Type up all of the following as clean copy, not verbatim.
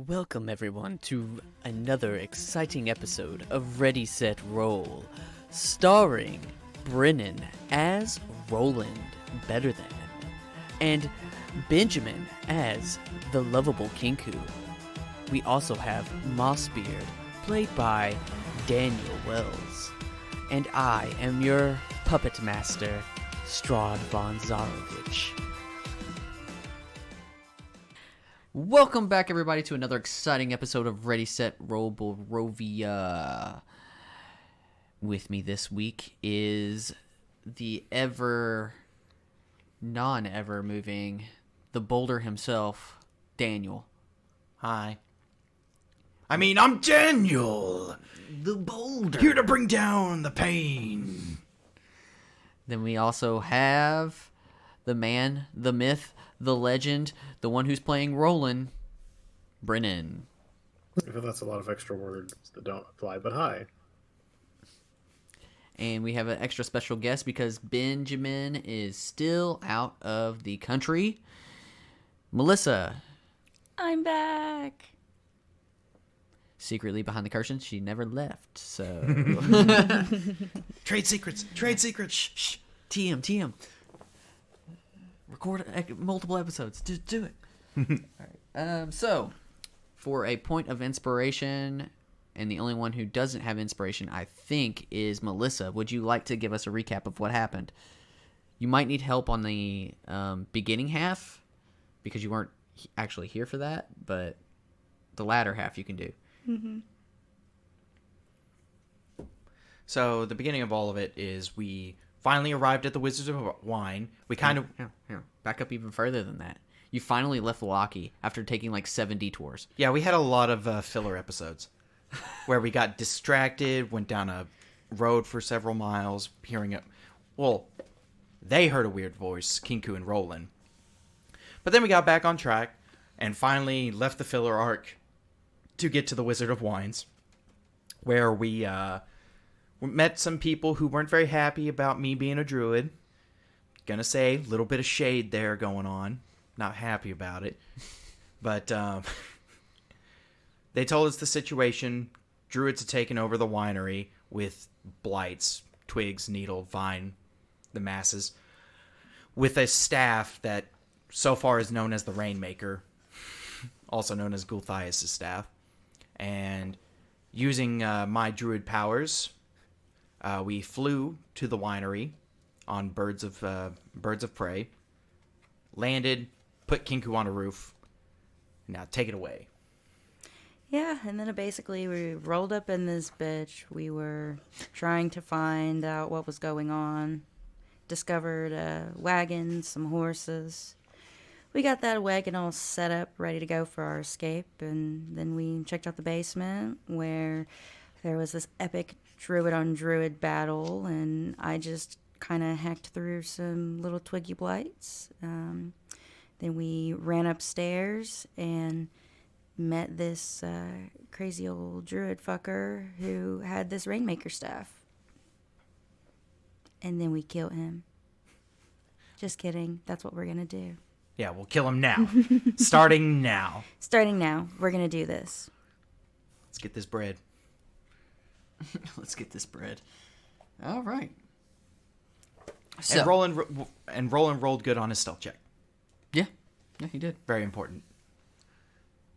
Welcome everyone to another exciting episode of Ready Set Roll, starring Brennan as Roland, better than, and Benjamin as the lovable Kinku. We also have Mossbeard, played by Daniel Wells, and I am your puppet master, Strahd von Zarovich. Welcome back, everybody, to another exciting episode of Ready, Set, Roll, Barovia. With me this week is the non-ever moving, the boulder himself, Daniel. Hi. I'm Daniel! The boulder. Here to bring down the pain. Then we also have the man, the myth, the legend, the one who's playing Roland, Brennan. That's a lot of extra words that don't apply, but hi. And we have an extra special guest because Benjamin is still out of the country. Melissa. I'm back. Secretly behind the curtain, she never left, so... Trade secrets! Trade secrets! Shh. TM. Record multiple episodes. Just do it. All right. So, for a point of inspiration, and the only one who doesn't have inspiration, I think, is Melissa. Would you like to give us a recap of what happened? You might need help on the beginning half, because you weren't actually here for that, but the latter half you can do. Mm-hmm. So, the beginning of all of it is we finally arrived at the Wizards of Wine. We kind of... Back up even further than that. You finally left Loki after taking like 7 detours. Yeah, we had a lot of filler episodes where we got distracted, went down a road for several miles, hearing it. Well, they heard a weird voice, Kinku and Roland. But then we got back on track and finally left the filler arc to get to the Wizard of Wines, where we met some people who weren't very happy about me being a druid. Gonna say, a little bit of shade there going on. Not happy about it. But they told us the situation. Druids had taken over the winery with blights, twigs, needle, vine, the masses, with a staff that so far is known as the Rainmaker, also known as Gulthias' staff. And using my druid powers, we flew to the winery on birds of prey, landed, put Kinku on a roof. Now take it away. Yeah, and then basically we rolled up in this bitch. We were trying to find out what was going on. Discovered a wagon, some horses. We got that wagon all set up, ready to go for our escape, and then we checked out the basement where there was this epic druid on druid battle, and I just kind of hacked through some little twiggy blights. Then we ran upstairs and met this crazy old druid fucker who had this Rainmaker staff. And then we killed him. Just kidding. That's what we're going to do. Yeah, we'll kill him now. Starting now. Starting now. We're going to do this. Let's get this bread. Let's get this bread. All right. So, And Roland rolled good on his stealth check. Yeah, he did. Very important.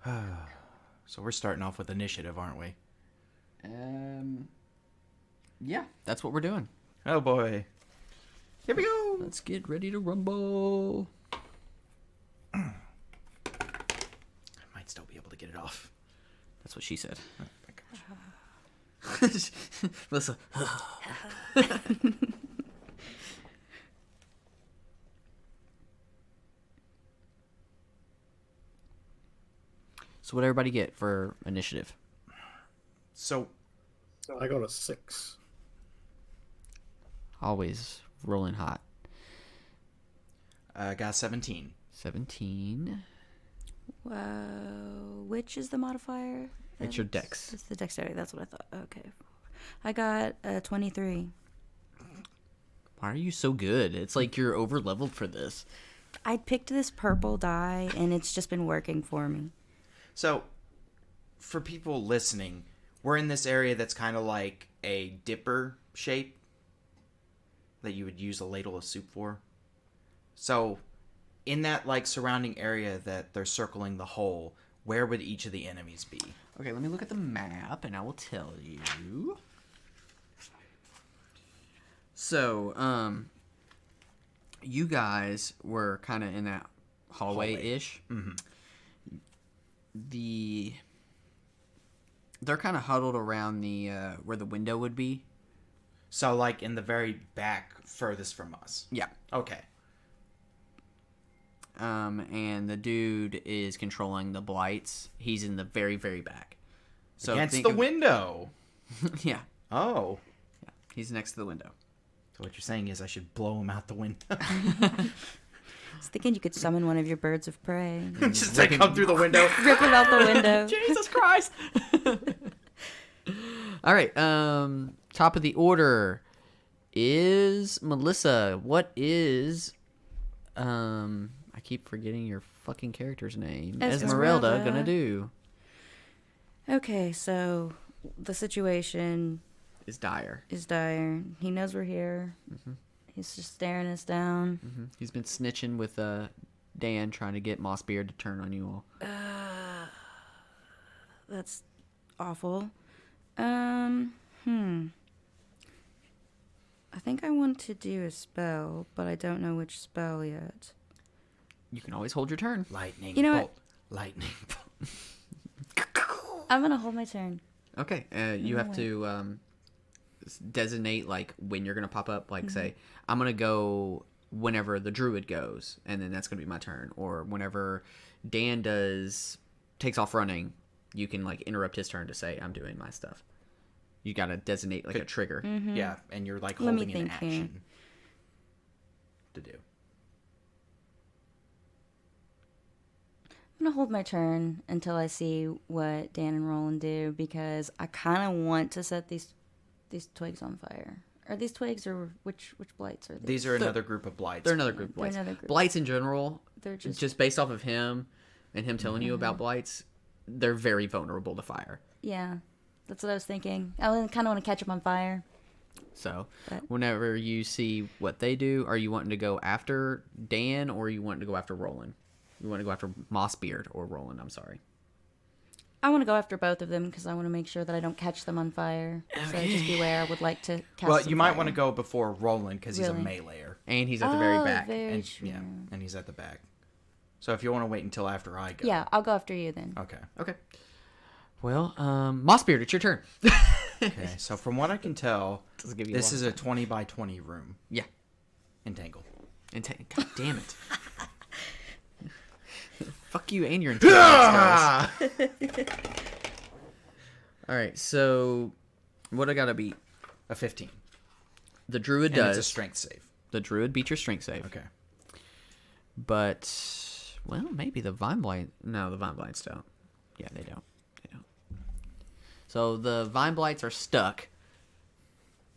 So we're starting off with initiative, aren't we? Yeah, that's what we're doing. Oh boy. Here we go. Let's get ready to rumble. I might still be able to get it off. That's what she said. Oh my gosh. Listen. So what everybody get for initiative? So I got a 6. Always rolling hot. I got 17. 17. Whoa. Which is the modifier? It's your dex. It's the dexterity. That's what I thought. Okay. I got 23. Why are you so good? It's like you're over leveled for this. I picked this purple dye, and it's just been working for me. So for people listening, we're in this area that's kind of like a dipper shape that you would use a ladle of soup for. So, in that like surrounding area that they're circling the hole, where would each of the enemies be? Okay, let me look at the map, and I will tell you. So, you guys were kind of in that hallway-ish. Mm-hmm. They're kind of huddled around the where the window would be. So, like in the very back, furthest from us. Yeah. Okay. And the dude is controlling the blights. He's in the very, very back. So Against the window. Yeah. Oh. Yeah. He's next to the window. So what you're saying is I should blow him out the window. I was thinking you could summon one of your birds of prey. Just to come through the window. Rip it out the window. Jesus Christ. All right. Top of the order is Melissa. What is I keep forgetting your fucking character's name. Ezmerelda gonna do. Okay, so the situation Is dire. He knows we're here. Mm-hmm. He's just staring us down. Mm-hmm. He's been snitching with Dan, trying to get Mossbeard to turn on you all. That's awful. I think I want to do a spell, but I don't know which spell yet. You can always hold your turn. Lightning You know bolt. Lightning bolt. I'm gonna hold my turn. Okay. You have to designate like when you're gonna pop up. Like say, I'm gonna go whenever the druid goes, and then that's gonna be my turn. Or whenever Dan takes off running, you can like interrupt his turn to say I'm doing my stuff. You gotta designate like a trigger. Yeah, and you're like Let me holding an think here. action to do. I'm gonna hold my turn until I see what Dan and Roland do, because I kind of want to set these twigs on fire. Are these twigs, or which blights are these? These are another group of blights. They're another group of blights. another group. Blights in general, They're just based off of him and him telling you about blights, they're very vulnerable to fire. Yeah, that's what I was thinking. I kind of want to catch them on fire. So, But- whenever you see what they do, are you wanting to go after Dan, or are you wanting to go after Roland? You want to go after Mossbeard or Roland, I'm sorry. I want to go after both of them because I want to make sure that I don't catch them on fire. So just beware. I would like to catch Well, some you might fire. want to go before Roland because he's a Really? meleer. And he's at the very Oh, back. very And true. yeah, and he's at the back. So if you want to wait until after I go. Yeah, I'll go after you then. Okay. Okay. Well, Mossbeard, it's your turn. Okay. So from what I can tell, Doesn't give you this long is a 20 by 20 room. Yeah. Entangle. God damn it. Fuck you and your intelligence, guys. All right, so what I gotta beat? A 15. The druid And does. it's a strength save. The druid beats your strength save. Okay. But, well, maybe the vine blight. No, the vine blights don't. Yeah, they don't. They don't. So the vine blights are stuck,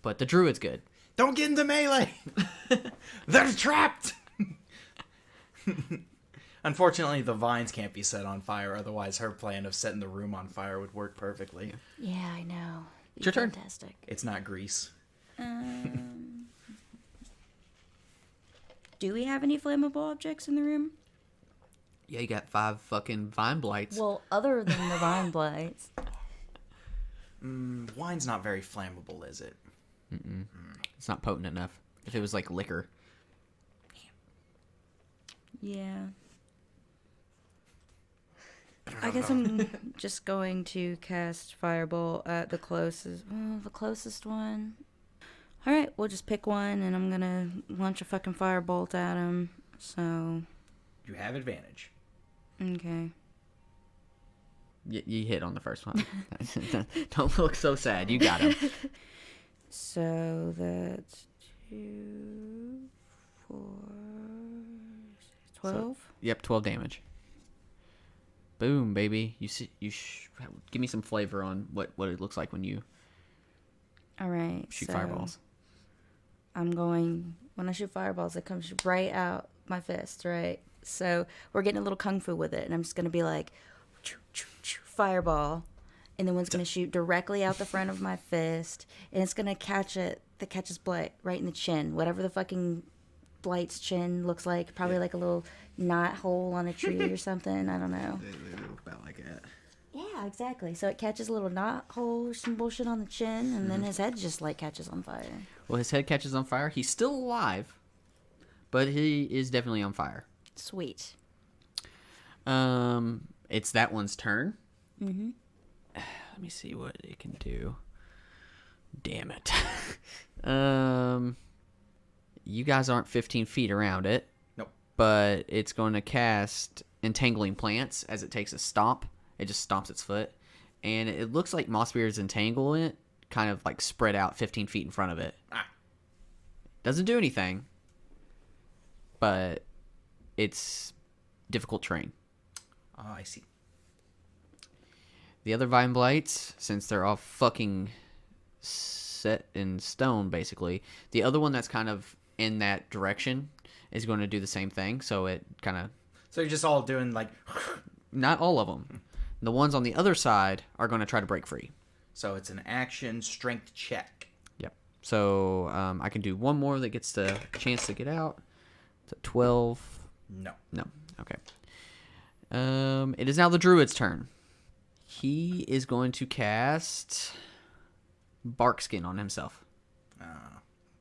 but the druid's good. Don't get into melee. They're trapped. Unfortunately, the vines can't be set on fire. Otherwise, her plan of setting the room on fire would work perfectly. Yeah, I know. It's your turn. Fantastic. It's not grease. Do we have any flammable objects in the room? Yeah, you got 5 fucking vine blights. Well, other than the vine blights. Wine's not very flammable, is it? It's not potent enough. If it was like liquor. Yeah. I guess I'm just going to cast Firebolt at the closest one. All right, we'll just pick one, and I'm gonna launch a fucking Firebolt at him. So, You have advantage. okay. You hit on the first one. Don't look so sad. You got him. So that's 2, 4, 12. Yep, 12 damage. Boom, baby. Give me some flavor on what it looks like when you All right. shoot so fireballs. when I shoot fireballs, it comes right out my fist, right? So we're getting a little kung fu with it, and I'm just gonna be like, choo, choo, choo, fireball, and the one's going to shoot directly out the front of my fist, and it's going to catch it that catches Blight right in the chin, whatever the fucking Blight's chin looks like, probably like a little knot hole on a tree or something. I don't know. They look about like that. Yeah, exactly. So it catches a little knot hole or some bullshit on the chin, and then his head just like catches on fire. Well, his head catches on fire. He's still alive, but he is definitely on fire. Sweet. It's that one's turn. Mm-hmm. Let me see what it can do. Damn it. You guys aren't 15 feet around it. Nope. But it's going to cast Entangling Plants as it takes a stomp. It just stomps its foot. And it looks like Mossbeard's entangling it, kind of like spread out 15 feet in front of it. Doesn't do anything. But it's difficult terrain. Oh, I see. The other Vine Blights, since they're all fucking set in stone, basically, the other one that's kind of in that direction is going to do the same thing. So it kind of... So you're just all doing like... Not all of them. The ones on the other side are going to try to break free. So it's an action strength check. Yep. So I can do one more that gets the chance to get out. It's a 12. No. No. Okay. It is now the Druid's turn. He is going to cast Barkskin on himself.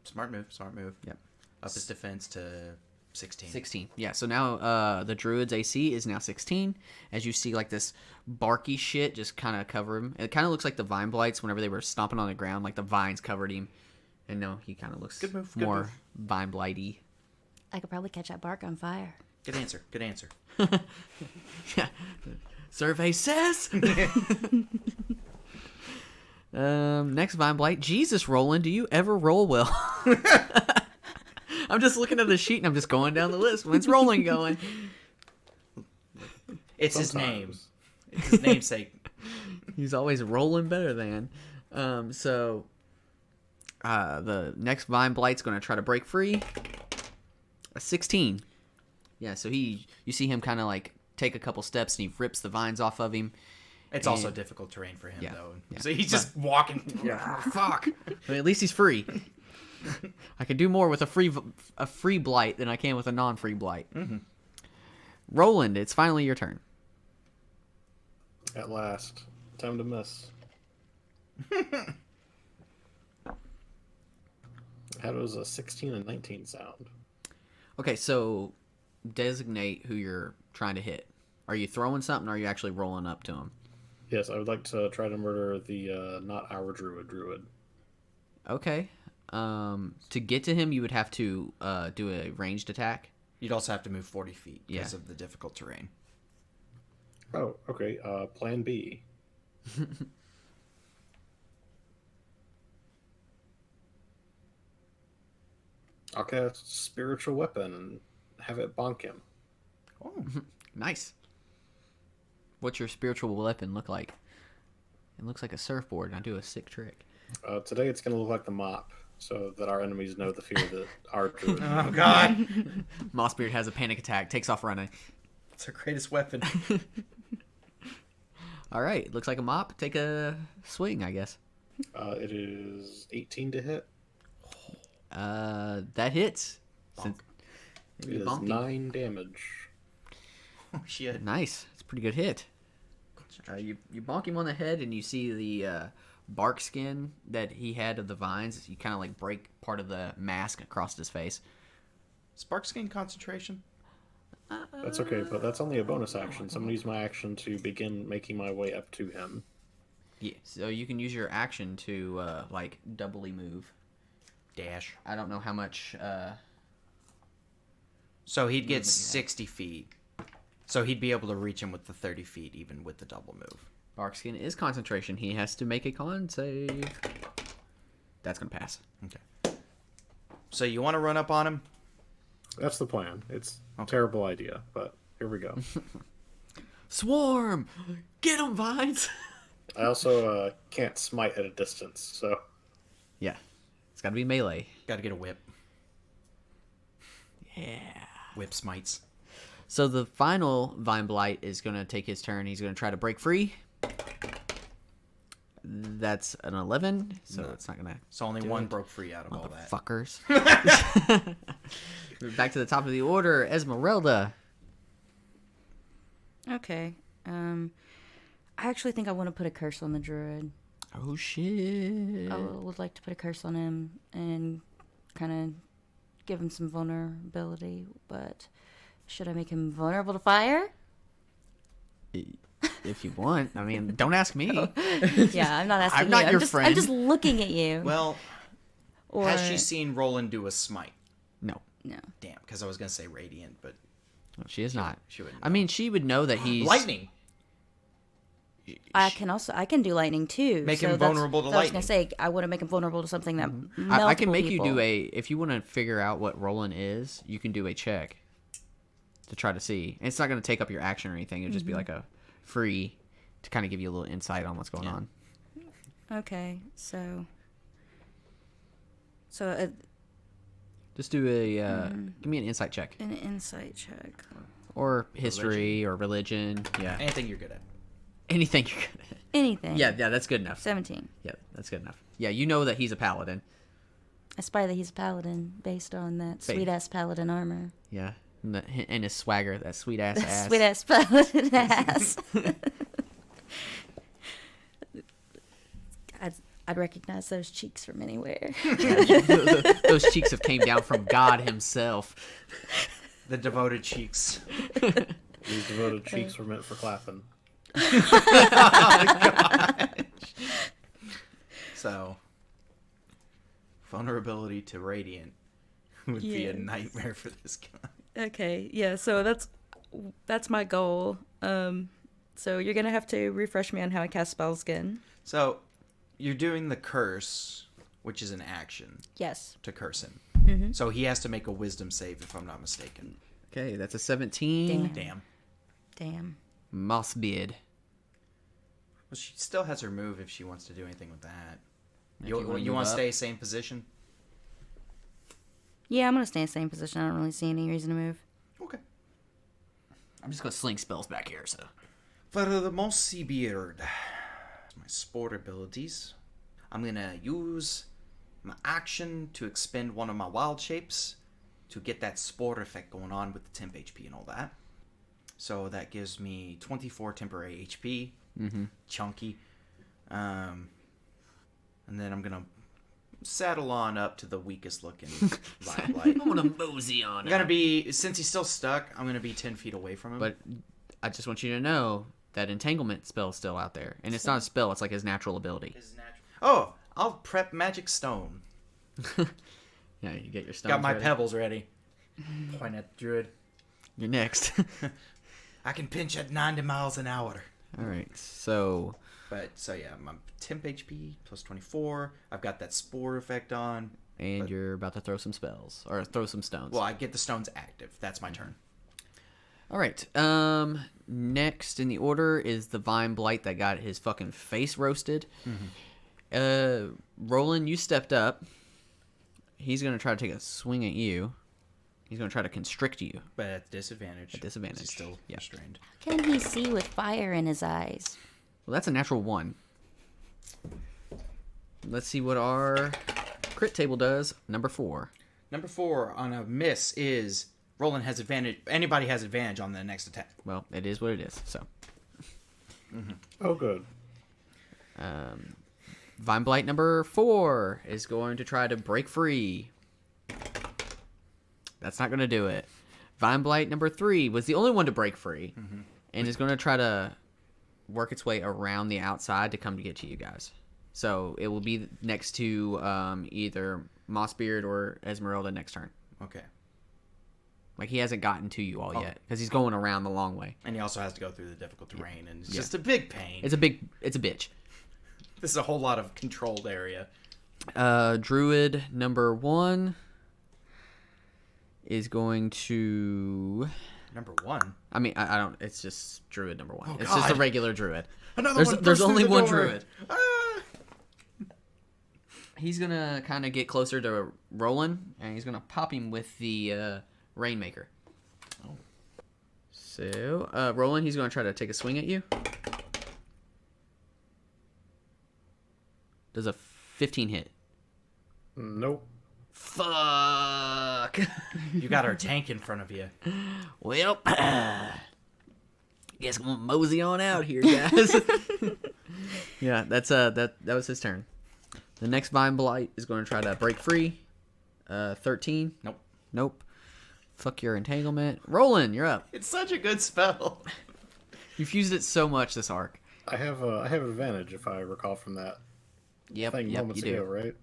Smart move. Smart move. Yep. Up his defense to 16. 16. Yeah, so now the Druid's AC is now 16. As you see, like, this barky shit just kind of cover him. It kind of looks like the Vine Blights whenever they were stomping on the ground. Like, the vines covered him. And now he kind of looks Good move, more Vine Blighty. I could probably catch that bark on fire. Good answer. Good answer. Yeah. Survey says. Next Vine Blight. Jesus, Roland, do you ever roll well? I'm just looking at the sheet and I'm just going down the list. When's Roland going? It's his name. It's his namesake. He's always rolling better than. The next Vine Blight's going to try to break free. A 16. Yeah, so you see him kind of like take a couple steps and he rips the vines off of him. It's also difficult terrain for him, though. Yeah. So he's just walking. Fuck. But at least he's free. I can do more with a free blight than I can with a non-free blight. Mm-hmm. Roland, it's finally your turn. At last. Time to miss. How does a 16 and 19 sound? Okay, so designate who you're trying to hit. Are you throwing something or are you actually rolling up to him? Yes, I would like to try to murder the not our druid. Okay. To get to him, you would have to do a ranged attack. You'd also have to move 40 feet because Yeah. of the difficult terrain. Oh, okay. Plan B. I'll cast Spiritual Weapon and have it bonk him. Oh. Nice. What's your spiritual weapon look like? It looks like a surfboard, and I do a sick trick. Today it's going to look like the mop, so that our enemies know the fear that our druid. Oh, God. Mossbeard has a panic attack, takes off running. It's our greatest weapon. All right, looks like a mop. Take a swing, I guess. It is 18 to hit. That hits. Bonk. It is bonky. 9 damage. Oh, shit. Nice. It's a pretty good hit. You bonk him on the head, and you see the bark skin that he had of the vines. You kind of like break part of the mask across his face. Spark skin concentration? That's okay, but that's only a bonus action. So I'm going to use my action to begin making my way up to him. Yeah, so you can use your action to like doubly move. Dash. I don't know how much. So he'd get 60 feet. So he'd be able to reach him with the 30 feet, even with the double move. Barkskin is concentration. He has to make a con save. That's gonna pass. Okay. So you want to run up on him? That's the plan. It's a terrible idea, but here we go. Swarm! Get him, vines! I also can't smite at a distance, so... Yeah. It's gotta be melee. Got to get a whip. Yeah. Whip smites. So the final Vine Blight is gonna take his turn. He's gonna try to break free. That's an 11, so it's not gonna. So only one broke free out of all that. Fuckers. Back to the top of the order, Ezmerelda. Okay. I actually think I want to put a curse on the druid. Oh shit! I would like to put a curse on him and kind of give him some vulnerability, but should I make him vulnerable to fire? If you want, I mean, don't ask me. Yeah, I'm not asking I'm not you. your I'm friend. just looking at you. Well, Or... has she seen Roland do a smite? No, No. Damn, because I was gonna say radiant, but she is not. she wouldn't. I mean, she would know that he's lightning. I can do lightning too. Make him that's- vulnerable to I was lightning. gonna say I want to make him vulnerable to something that I can multiple make people. you do a. If you want to figure out what Roland is, you can do a check to try to see. And it's not going to take up your action or anything. It'll just be like a free to kind of give you a little insight on what's going on. Okay, so Just do a. Give me an insight check an insight check. or history or religion. Yeah, Anything you're good at. anything you're good at. Anything. Yeah, that's good enough. 17. Yeah, that's good enough. Yeah, you know that he's a paladin. I spy that he's a paladin based on that sweet ass paladin armor. Yeah, and his swagger, that sweet ass ass. Sweet ass paladin ass. I'd recognize those cheeks from anywhere. Those cheeks have came down from God himself. The devoted cheeks. These devoted cheeks were meant for clapping. So, vulnerability to radiant would be a Yes. nightmare for this guy. Okay, yeah, so that's my goal. So you're gonna have to refresh me on how I cast spells again. So, you're doing the curse, which is an action Yes. to curse him. So he has to make a wisdom save, if I'm not mistaken. Okay, that's a 17. Damn. Mossbeard. Well, she still has her move if she wants to do anything with that. If You you wanna want move to up. stay same position? Yeah, I'm gonna stay in the same position. I don't really see any reason to move. Okay. I'm just gonna sling spells back here, so. For the Mossbeard, my sport abilities, I'm gonna use my action to expend one of my wild shapes to get that spore effect going on with the temp HP and all that. So that gives me 24 temporary HP, chunky. And then I'm gonna saddle on up to the weakest looking Vine Blight. I'm gonna mosey on I'm gonna be, since he's still stuck, I'm gonna be 10 feet away from him. But I just want you to know that entanglement spell is still out there. And it's not a spell, it's like his natural ability. Oh, I'll prep magic stone. Yeah, you get your stones Got my ready. pebbles ready. Point at the druid. You're next. I can pinch at 90 miles an hour. Alright, so... But, so yeah, my temp HP plus 24. I've got that spore effect on. And But- you're about to throw some spells. Or throw some stones. Well, I get the stones active. That's my turn. Alright, next in the order is the Vine Blight that got his fucking face roasted. Roland, you stepped up. He's gonna try to take a swing at you. He's gonna try to constrict you. But at disadvantage. At disadvantage, He's still yeah. restrained. Can he see with fire in his eyes? Well, that's a natural 1. Let's see what our crit table does. Number 4. Number 4 on a miss is Roland has advantage. Anybody has advantage on the next attack. Well, it is what it is. So, Oh, good. Vine Blight number 4 is going to try to break free. That's not going to do it. Vine Blight number 3 was the only one to break free, and is going to try to work its way around the outside to come to get to you guys. So it will be next to either Mossbeard or Ezmerelda next turn. Okay. Like, he hasn't gotten to you all yet because he's going around the long way. And he also has to go through the difficult terrain, and it's just a big pain. It's a bitch. This is a whole lot of controlled area. Druid number 1 is going to... Number 1. I mean, I don't... It's just Druid number 1. Oh, it's just a God. regular Druid. Another one There's burst only through the one door. Druid. Ah! He's going to kind of get closer to Roland, and he's going to pop him with the Rainmaker. Oh. So, Roland, he's going to try to take a swing at you. Does a 15 hit? Nope. Fuck. You got our tank in front of you. Well, guess I'm gonna mosey on out here, guys. Yeah, that was his turn. The next Vine Blight is going to try to break free. 13. Nope. Fuck your entanglement. Roland, you're up. It's such a good spell. You've used it so much this arc. I have advantage if I recall from that Yep, thing you moments do. ago, right?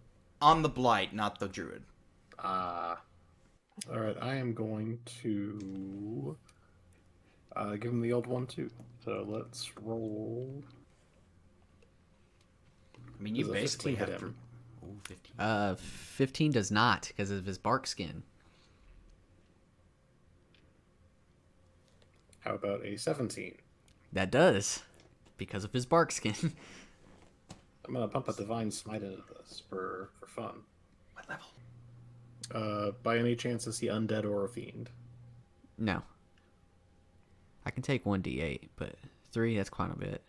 On the Blight, not the Druid. All right, I am going to give him the old one too. So let's roll. I mean, you Does a basically 15 hit have to. him? Ooh, 15. 15 does not because of his bark skin. How about a 17? That does because of his bark skin. I'm gonna pump a divine smite into this for fun. What level? By any chance is he undead or a fiend? No. I can take 1d8, but 3, that's quite a bit.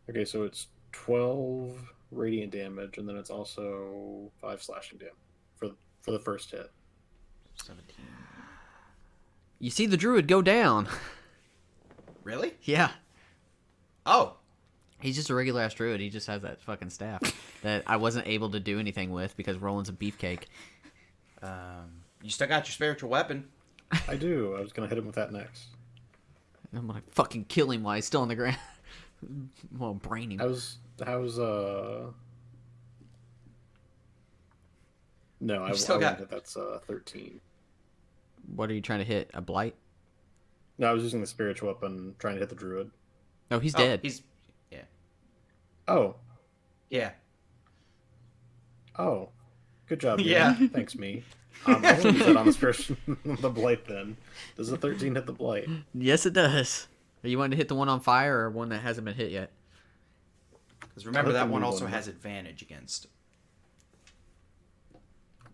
Okay, so it's 12 radiant damage, and then it's also 5 slashing damage for the first hit. 17. You see the druid go down. Really? Yeah. Oh. He's just a regular ass druid. He just has that fucking staff that I wasn't able to do anything with because Roland's a beefcake. You still got your spiritual weapon. I do. I was gonna hit him with that next. I'm gonna fucking kill him while he's still on the ground. Well, brain him. How's No, I still got- won't hit. That's 13. What are you trying to hit? A blight? No, I was using the spiritual weapon trying to hit the druid. No, he's Oh, dead. Yeah. Oh, Yeah. oh, good job. Yeah. Ian. Thanks, me. I'm going to use that on the spiritual, the blight. Then does the 13 hit the blight? Yes, it does. Are you wanting to hit the one on fire or one that hasn't been hit yet? Because remember, I like that the one blue also one. has advantage against.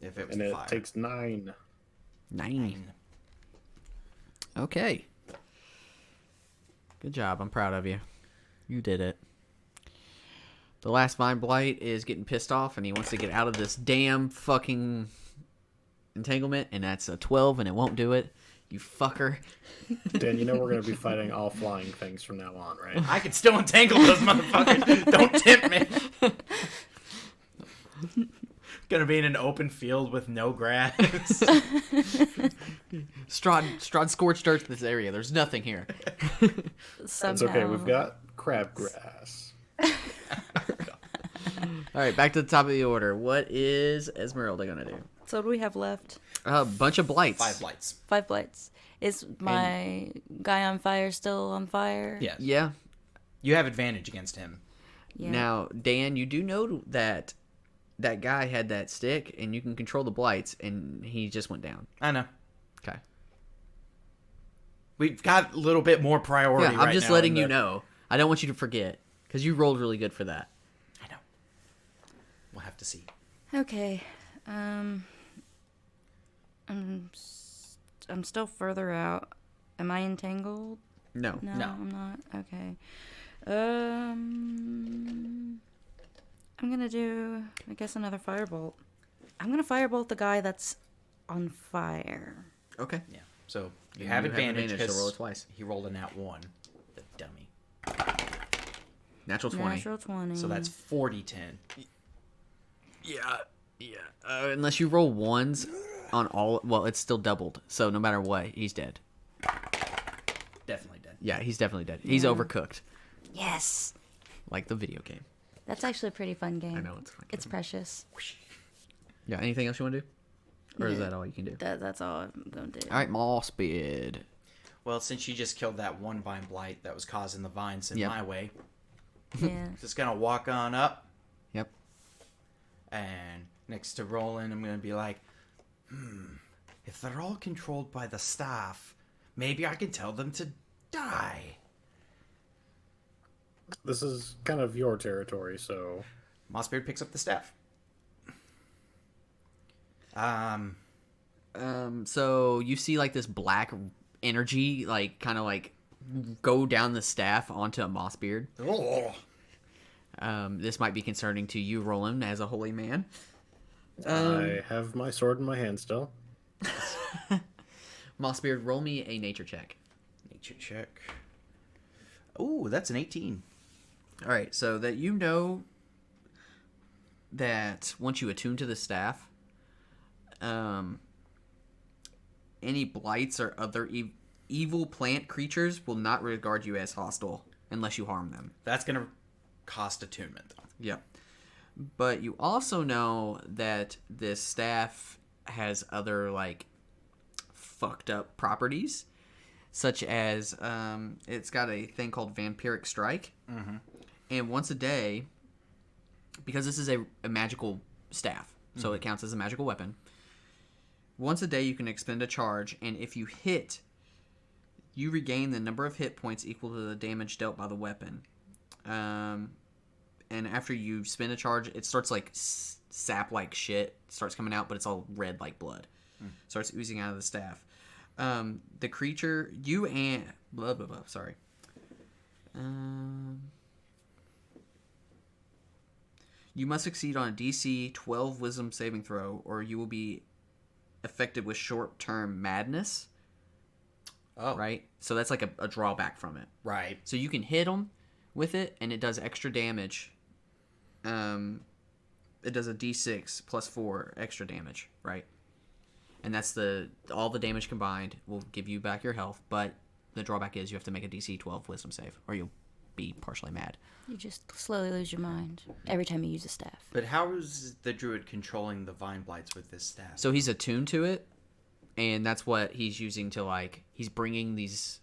If it was And it fire. takes 9. 9. Okay. Good job. I'm proud of you. You did it. The last Vine Blight is getting pissed off and he wants to get out of this damn fucking entanglement, and that's a 12 and it won't do it. You fucker. Dan, you know we're going to be fighting all flying things from now on, right? I can still entangle those motherfuckers. Don't tempt me. Gonna be in an open field with no grass. Strahd scorched earth this area. There's nothing here. It's okay. We've got crabgrass. All right, back to the top of the order. What is Ezmerelda going to do? So what do we have left? A bunch of blights. 5 blights. 5 blights. Is my guy on fire still on fire? Yes. Yeah. You have advantage against him. Yeah. Now, Dan, you do know that that guy had that stick, and you can control the blights, and he just went down. I know. Okay. We've got a little bit more priority. Yeah, I'm right just now letting in you the- know. I don't want you to forget, because you rolled really good for that. I know. We'll have to see. Okay. I'm still further out. Am I entangled? No. No, No. I'm not. Okay. I'm gonna do, I guess, another firebolt. I'm gonna firebolt the guy that's on fire. Okay. Yeah. So you You have have advantage advantage to because roll it twice. he rolled a nat 1. The dummy. Natural 20. Natural 20. So that's 40-10. Yeah. Yeah. Unless you roll ones on all, well, it's still doubled. So no matter what, he's dead. Definitely dead. Yeah, he's definitely dead. He's overcooked, Yes! like the video game. That's actually a pretty fun game. I know it's fun. It's precious. Yeah. Anything else you want to do, or is that all you can do? That's all I'm gonna do. All right, Mossbeard. Well, since you just killed that one vine blight that was causing the vines in Yep. my way, Yeah. just gonna walk on up, Yep. and next to Roland, I'm gonna be like, if they're all controlled by the staff, maybe I can tell them to die. This is kind of your territory, so Mossbeard picks up the staff. So you see like this black energy, like kind of like go down the staff onto a Mossbeard. Oh. This might be concerning to you, Roland, as a holy man. I have my sword in my hand still. Mossbeard, roll me a nature check. Nature check. Ooh, that's an 18. All right, so that you know that once you attune to the staff, any blights or other evil plant creatures will not regard you as hostile unless you harm them. That's going to cost attunement, though. Yep. But you also know that this staff has other, like, fucked up properties, such as it's got a thing called Vampiric Strike. Mm-hmm. And once a day, because this is a magical staff, so it counts as a magical weapon, once a day you can expend a charge, and if you hit, you regain the number of hit points equal to the damage dealt by the weapon. And after you spend a charge, it starts like sap like shit starts coming out, but it's all red like blood. Starts oozing out of the staff. The creature, you and blah blah blah. Sorry. You must succeed on a DC 12 Wisdom saving throw, or you will be affected with short-term madness. Oh, Right? So that's like a drawback from it. right. So you can hit them with it, and it does extra damage. It does a D6 plus 4 extra damage, right? And that's all the damage combined will give you back your health, but the drawback is you have to make a DC 12 Wisdom save, or you'll be partially mad. You just slowly lose your mind every time you use a staff. But how is the druid controlling the vine blights with this staff? So he's attuned to it, and that's what he's using to, like, he's bringing these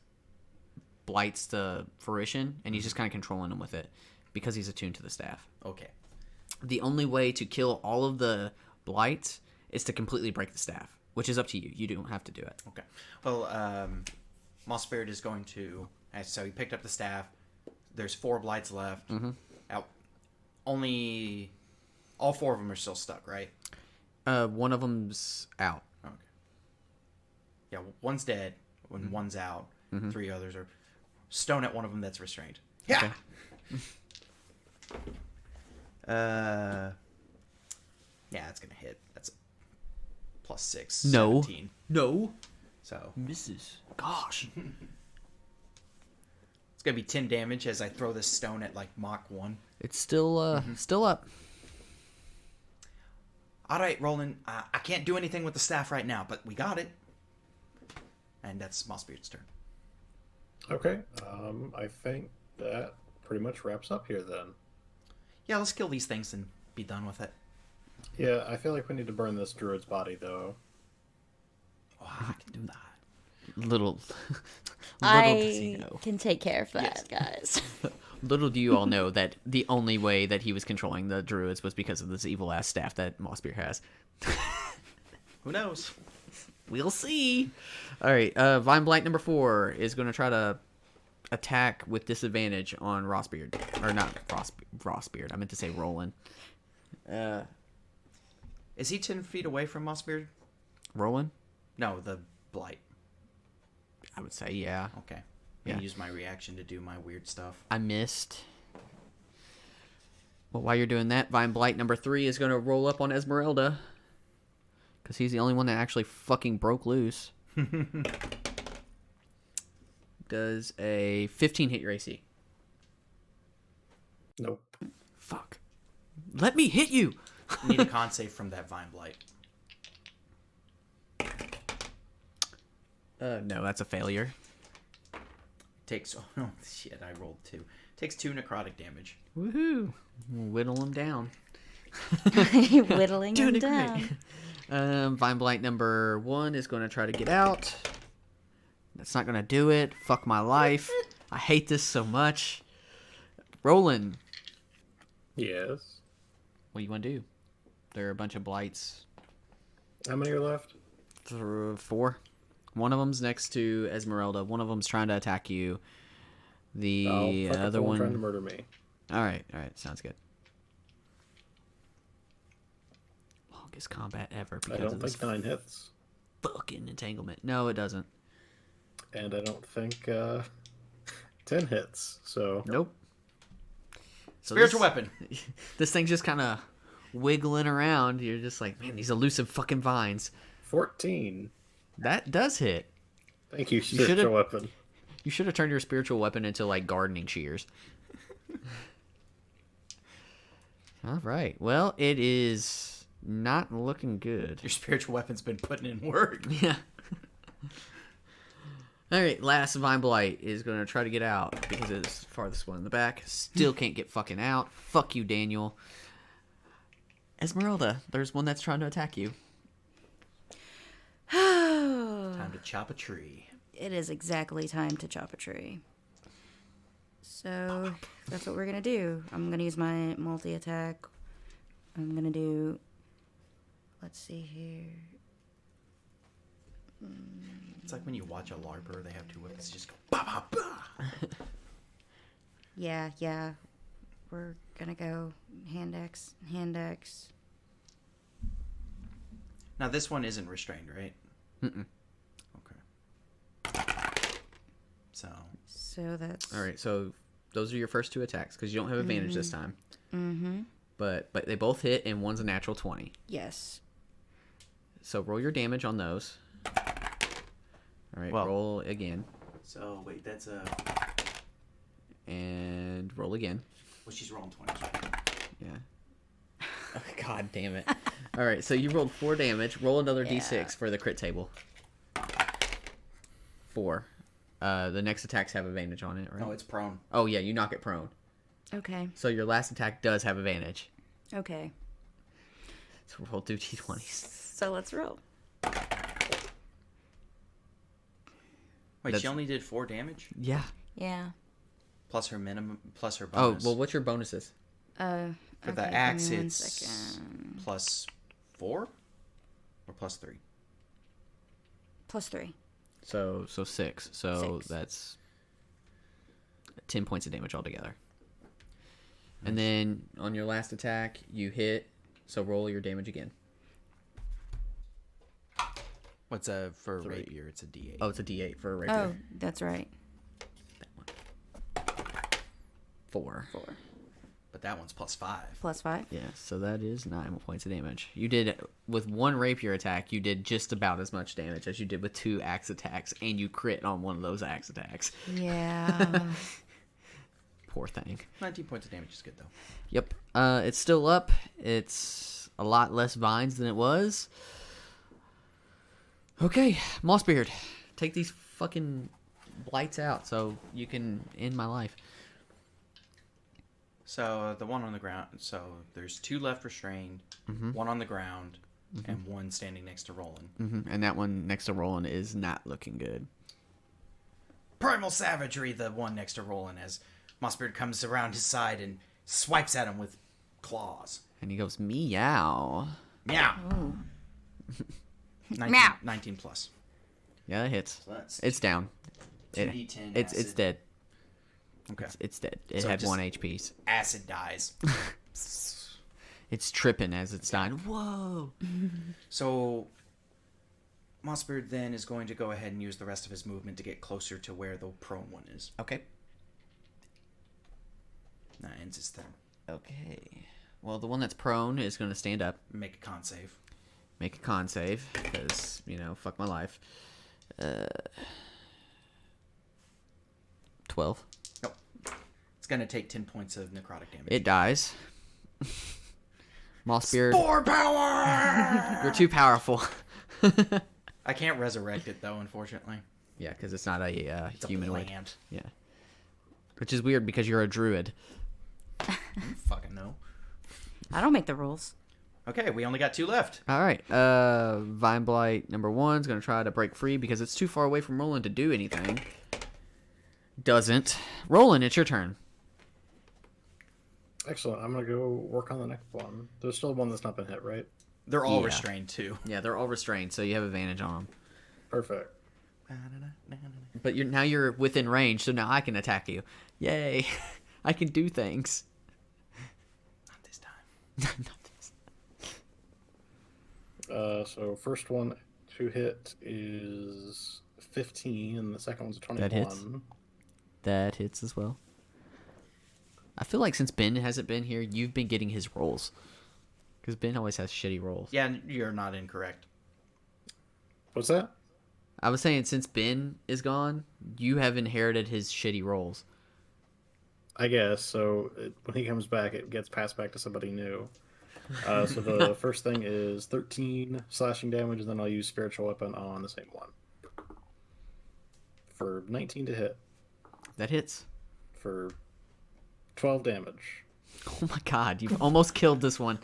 blights to fruition, and he's just kind of controlling them with it because he's attuned to the staff. Okay. The only way to kill all of the blights is to completely break the staff, which is up to you. You don't have to do it. Okay. Well, Mossbeard is going to... So he picked up the staff. There's 4 blights left. Mm-hmm. Out. Only... All 4 of them are still stuck, right? One of them's out. Okay. Yeah, one's dead. When one's out, 3 others are... Stone at one of them that's restrained. Yeah! Okay. Yeah, it's gonna hit. That's plus 6. No. 17. No. So Misses. Gosh. it's gonna be 10 damage as I throw this stone at like Mach 1. It's still still up. All right, Roland. I can't do anything with the staff right now, but we got it. And that's Mossbeard's turn. Okay. I think that pretty much wraps up here then. Yeah, let's kill these things and be done with it. Yeah, I feel like we need to burn this druid's body though. Oh, I can do that. Little does he I know. can take care of that, guys. Little do you all know that the only way that he was controlling the druids was because of this evil ass staff that Mossbeard has. Who knows? We'll see. All right, Vine Blight number 4 is going to try to attack with disadvantage on Rossbeard. Or not Rossbeard. I meant to say Roland. Is he 10 feet away from Mossbeard? Roland? No, the blight. I would say, yeah. Okay. I'm Yeah. gonna use my reaction to do my weird stuff. I missed. Well, while you're doing that, Vine Blight number 3 is going to roll up on Ezmerelda. Because he's the only one that actually fucking broke loose. Does a 15 hit your AC? Nope. Fuck. Let me hit you! Need a con save from that vine blight. No, that's a failure. Takes... Oh, shit, I rolled 2. Takes 2 necrotic damage. Woohoo! Whittle him down. Whittling him Doing it down. great. Vine Blight number 1 is going to try to get out. That's not going to do it. Fuck my life. I hate this so much. Roland, Yes. what do you want to do? There are a bunch of blights. How many are left? 4. One of them's next to Ezmerelda. One of them's trying to attack you. The fuck if other someone one... trying to murder me. All right. Sounds good. Longest combat ever I because don't of this think 9 hits. fucking entanglement. No, it doesn't. And I don't think 10 hits. So Nope. So Spiritual weapon. This thing's just kind of wiggling around. You're just like, man, these elusive fucking vines. 14. That does hit. Thank you, should've- spiritual weapon. You should have turned your spiritual weapon into like gardening shears. All right. Well, it is not looking good. Your spiritual weapon's been putting in work. Yeah. All right. Last Vine Blight is going to try to get out because it's farthest one in the back. Still can't get fucking out. Fuck you, Daniel. Ezmerelda, there's one that's trying to attack you. Time to chop a tree. It is exactly time to chop a tree. So that's what we're gonna do. I'm gonna use my multi-attack. I'm gonna do. Let's see here. It's like when you watch a LARPer, they have two weapons, just go bah, bah, bah. Yeah. We're gonna go hand axe. Now this one isn't restrained, right? Mm-mm. Okay. So that's All right. So those are your first two attacks because you don't have advantage this time. Mm-hmm. But they both hit and one's a natural 20. Yes. So roll your damage on those. All right. Well- Roll again so wait, that's and roll again. well, she's rolling 20. Yeah. Oh, God damn it. All right, so you rolled 4 damage. Roll another Yeah. d6 for the crit table. 4. The next attacks have advantage on it, right? No, it's prone. Oh, yeah, you knock it prone. Okay. So your last attack does have advantage. Okay. So roll 2 d20s. So let's roll. Wait, That's- she only did 4 damage Yeah. Yeah. plus her minimum plus her Oh, bonus. well, what's your bonuses? For the okay, axe, give me one it's second. plus 4 or plus 3. Plus 3. So 6. So 6. that's 10 points of damage altogether. And then on your last attack, you hit. So roll your damage again. What's for a 3. rapier? It's a D8. Oh, it's a d8 for a rapier. Oh, that's right. That one. 4. 4. But that one's plus 5. Plus 5. Yeah, so that is 9 points of damage. You did, with one rapier attack, you did just about as much damage as you did with 2 axe attacks, and you crit on one of those axe attacks. Yeah. Poor thing. 19 points of damage is good, though. Yep. It's still up. It's a lot less vines than it was. Okay, Mossbeard, take these fucking blights out so you can end my life. So the one on the ground. So there's 2 left restrained, 1 on the ground, and 1 standing next to Roland. And that one next to Roland is not looking good. Primal savagery, the one next to Roland, as Mossbeard comes around his side and swipes at him with claws. And he goes, meow. Meow. Oh. 19, Meow. 19 plus. Yeah, that hits. So that's It's down. 2d10 It's acid. dead. Okay. It's dead. It So had just- 1 HP. Acid dies. It's tripping as it's dying. Whoa. So Mossbeard then is going to go ahead and use the rest of his movement to get closer to where the prone one is. Okay. That ends his turn. Okay. Well, the one that's prone is going to stand up, Make a con save. make a con save, because, fuck my life. 12. Nope. It's going to take 10 points of necrotic damage. It dies. Mossbeard, Spore power! you're too powerful. I can't resurrect it, though, unfortunately. Yeah, because it's not a It's a humanoid. plant. Yeah. Which is weird because you're a druid. I don't fucking know. I don't make the rules. Okay, we only got 2 left. All right. Vine Blight number 1 is going to try to break free because it's too far away from Roland to do anything. Doesn't. Roland, it's your turn. Excellent. I'm going to go work on the next one. There's still one that's not been hit, right? They're all Yeah. restrained, too. Yeah, they're all restrained, so you have advantage on them. Perfect. But you're within range, so now I can attack you. Yay! I can do things. Not this time. So first one to hit is 15, and the second one's a 21. That hits. That hits as well. I feel like since Ben hasn't been here, you've been getting his rolls. Because Ben always has shitty rolls. Yeah, you're not incorrect. What's that? I was saying since Ben is gone, you have inherited his shitty rolls. I guess. So when he comes back, it gets passed back to somebody new. So the first thing is 13 slashing damage, and then I'll use Spiritual Weapon on the same one. For 19 to hit. That hits. For 12 damage. Oh my god, you've almost killed this one.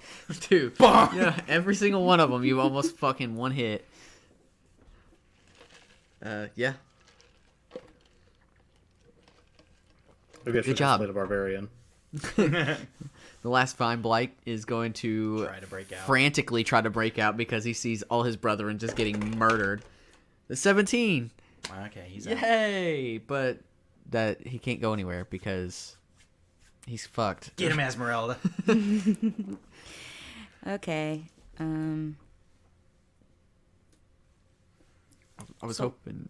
Dude. Yeah, every single one of them, you almost fucking one hit. Yeah. Maybe I should Good job. play the Barbarian. The last Vine Blight is going to Try to break out. frantically try to break out because he sees all his brethren just getting murdered. The 17. Okay, he's out. Yay! But that he can't go anywhere because he's fucked. Get him, Ezmerelda. Okay. I was hoping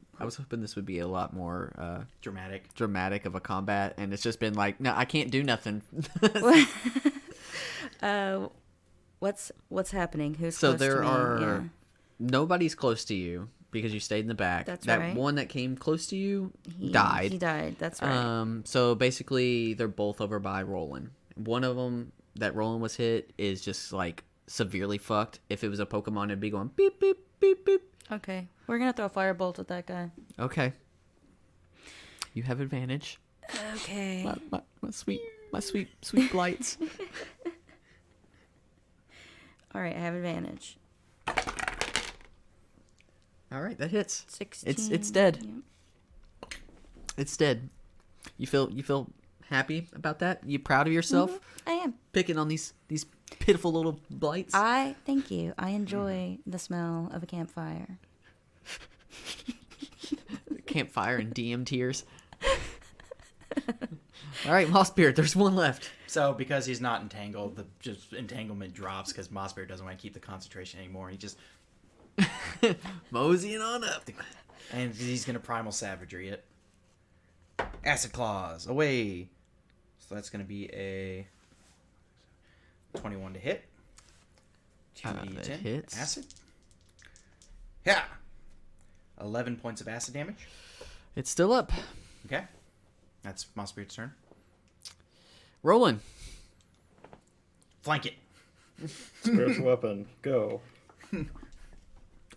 this would be a lot more Dramatic. of a combat, and it's just been like, no, I can't do nothing. What's happening? Who's So close there to me? are Yeah. nobody's close to you because you stayed in the back. That's that right. one that came close to you He died. He died. That's right. So basically, they're both over by Roland. One of them that Roland was hit is just like severely fucked. If it was a Pokemon, it'd be going beep beep beep beep. Okay, we're gonna throw a firebolt at that guy. Okay. You have advantage. Okay. My sweet blights. All right, I have advantage. All right, that hits. 16. It's dead. Yep. It's dead. You feel happy about that? You proud of yourself? I am. Picking on these pitiful little blights. Thank you. I enjoy the smell of a campfire. Campfire and DM tears. All right, Mossbeard, there's one left. So because he's not entangled, the just entanglement drops because Mossbeard doesn't want to keep the concentration anymore. He just Moseying on up. and he's gonna primal savagery it. Acid claws away. So that's gonna be a 21 to hit. 2d10 that hits. acid. Yeah. 11 points of acid damage. It's still up. Okay. That's Mossbeard's turn. Roland. Flank it. Spiritual Weapon, go.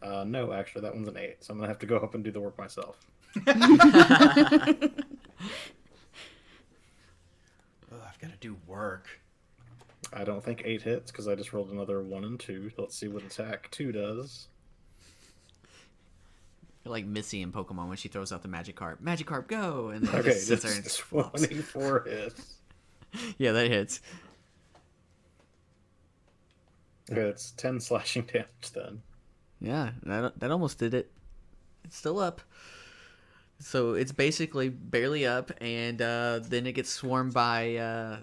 No, actually, that one's an 8, so I'm going to have to go up and do the work myself. Oh, I've got to do work. I don't think 8 hits, because I just rolled another 1 and 2. Let's see what attack 2 does. You're like Missy in Pokemon when she throws out the Magikarp. Magikarp, go! And then it Okay, just sits there and just explodes. 24 hits. Yeah, that hits. Okay, it's 10 slashing damage then. Yeah, that almost did it. It's still up. So it's basically barely up, and then it gets swarmed by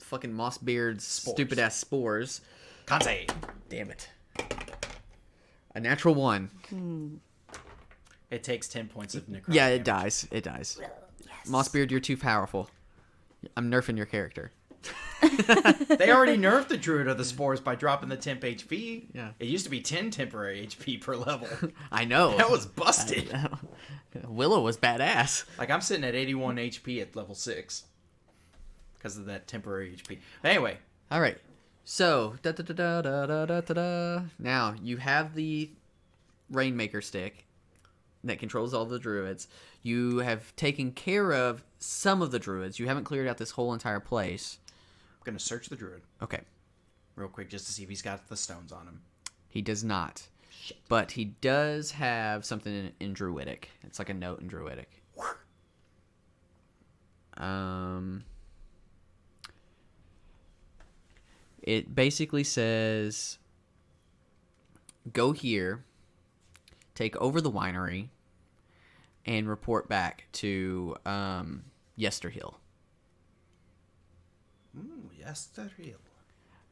fucking Mossbeard's stupid ass spores. Kansei. Damn it. A natural 1. It takes 10 points of necrotic Yeah, it damage. dies. It dies. Mossbeard, you're too powerful. I'm nerfing your character. They already nerfed the Druid of the Spores by dropping the temp HP. Yeah. It used to be 10 temporary HP per level. I know. That was busted. Willow was badass. Like, I'm sitting at 81 HP at level 6. Because of that temporary HP. Anyway. All right. So, now you have the Rainmaker stick that controls all the druids. You have taken care of some of the druids. You haven't cleared out this whole entire place. I'm going to search the Druid Okay. real quick just to see if he's got the stones on him. He does not. Shit. But he does have something in Druidic. It's like a note in Druidic. It basically says, go here, take over the winery, and report back to Yesterhill. Ooh, yes, that's real.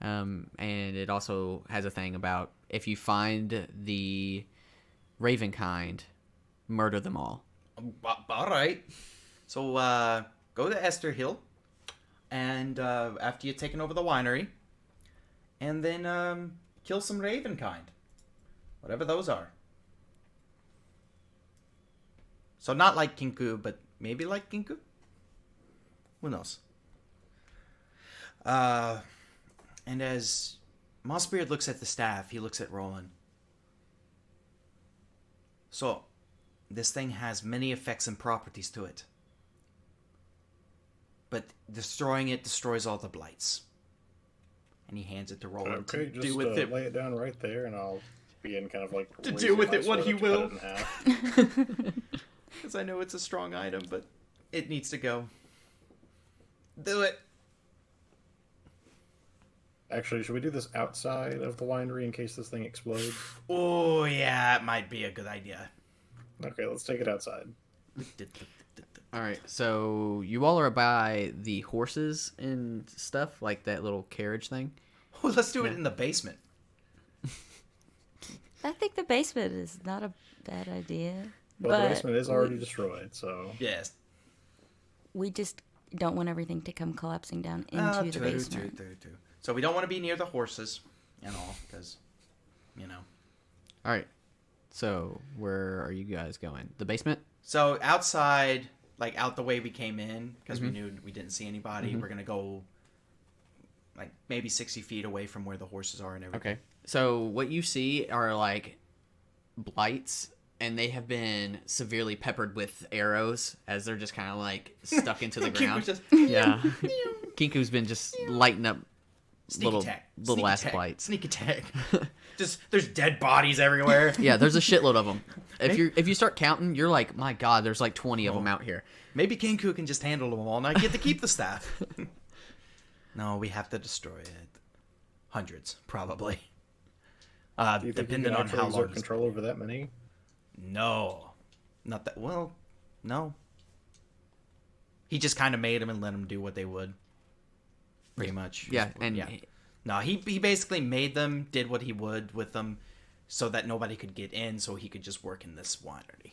And it also has a thing about if you find the Ravenkind, murder them all. All right. So go to Esther Hill, and after you've taken over the winery, and then kill some Ravenkind, whatever those are. So not like Kinku, but maybe like Kinku? Who knows? And as Mossbeard looks at the staff, he looks at Roland. So, this thing has many effects and properties to it. But destroying it destroys all the blights. And he hands it to Roland Okay, to just do with it. lay it down right there, and I'll begin kind of like To raising do with my it what sword he up to cut will. it in half. Because I know it's a strong item, but it needs to go. Do it. Actually, should we do this outside of the winery in case this thing explodes? Oh, yeah, it might be a good idea. Okay, let's take it outside. All right, so you all are by the horses and stuff, like that little carriage thing. Oh, let's do it in the basement. I think the basement is not a bad idea. Well, but the basement is already destroyed, so... Yes. we just don't want everything to come collapsing down into the basement. So we don't want to be near the horses and all, because, you know. All right, so where are you guys going? The basement? So outside, like out the way we came in, because we knew we didn't see anybody, we're going to go like maybe 60 feet away from where the horses are and everything. Okay. So what you see are like blights, and they have been severely peppered with arrows as they're just kind of like stuck into the ground. Just, Yeah. Kinku's been just lighting up sneak attack. little Sneak ass attack. blights. Sneak attack. Just, there's dead bodies everywhere. Yeah, there's a shitload of them. If you start counting, you're like, my God, there's like 20 of them out here. Maybe Kinku can just handle them all, and I get to keep the staff. No, we have to destroy it. Hundreds, probably. Do you think you Depending can on actually how long. exert control over that many? No, not that. Well, no. He just kind of made them and let them do what they would. Pretty much. Yeah, and yeah. No, he basically made them, did what he would with them, so that nobody could get in, so he could just work in this winery.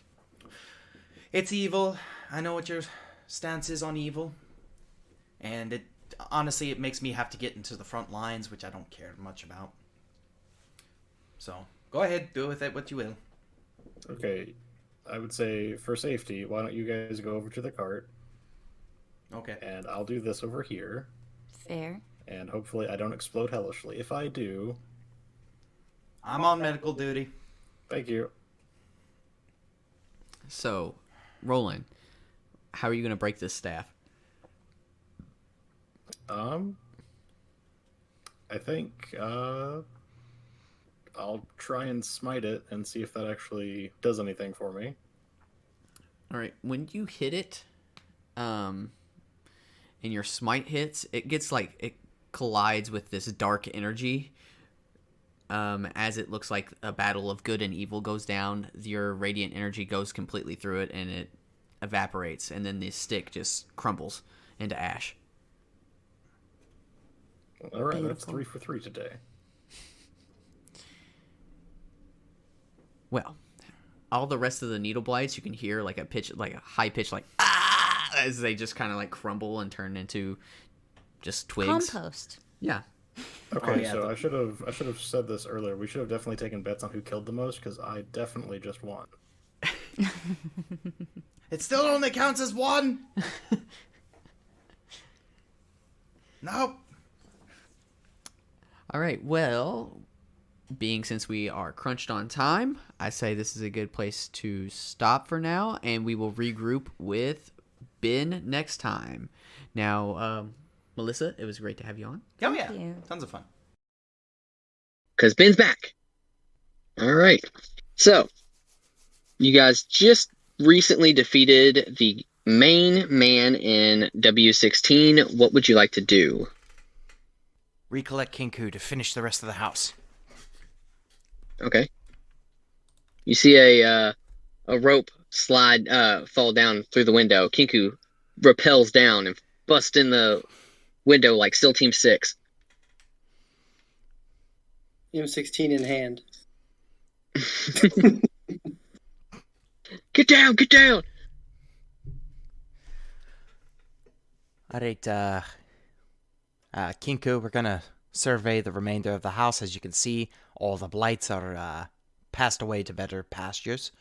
It's evil. I know what your stance is on evil, and it honestly it makes me have to get into the front lines, which I don't care much about. So go ahead, do with it what you will. Okay, I would say for safety, why don't you guys go over to the cart, Okay. and I'll do this over here, Fair. and hopefully I don't explode hellishly. If I do, I'm on medical duty. thank you. so, Roland, how are you going to break this staff? I think I'll try and smite it and see if that actually does anything for me. All right, when you hit it, and your smite hits, it gets like it collides with this dark energy. As it looks like a battle of good and evil goes down, your radiant energy goes completely through it, and it evaporates, and then the stick just crumbles into ash. All right, that's Beautiful. 3 for 3 today. Well, all the rest of the needle blights, you can hear like a high pitch, like ah, as they just kind of like crumble and turn into just twigs. Compost. Yeah. Okay, yeah, so I should have said this earlier. We should have definitely taken bets on who killed the most because I definitely just won. It still only counts as one. Nope. All right. Well, since we are crunched on time, I say this is a good place to stop for now, and we will regroup with Ben next time. Now, Melissa, it was great to have you on. Oh yeah, Thank you. tons of fun. Because Ben's back. All right. So, you guys just recently defeated the main man in W16. What would you like to do? Recollect Kinku to finish the rest of the house. Okay. You see a rope slide fall down through the window. Kinku rappels down and busts in the window like SEAL Team 6. M16 in hand. Get down! Get down! All right, Kinku, we're gonna survey the remainder of the house. As you can see, all the blights are passed away to better pastures.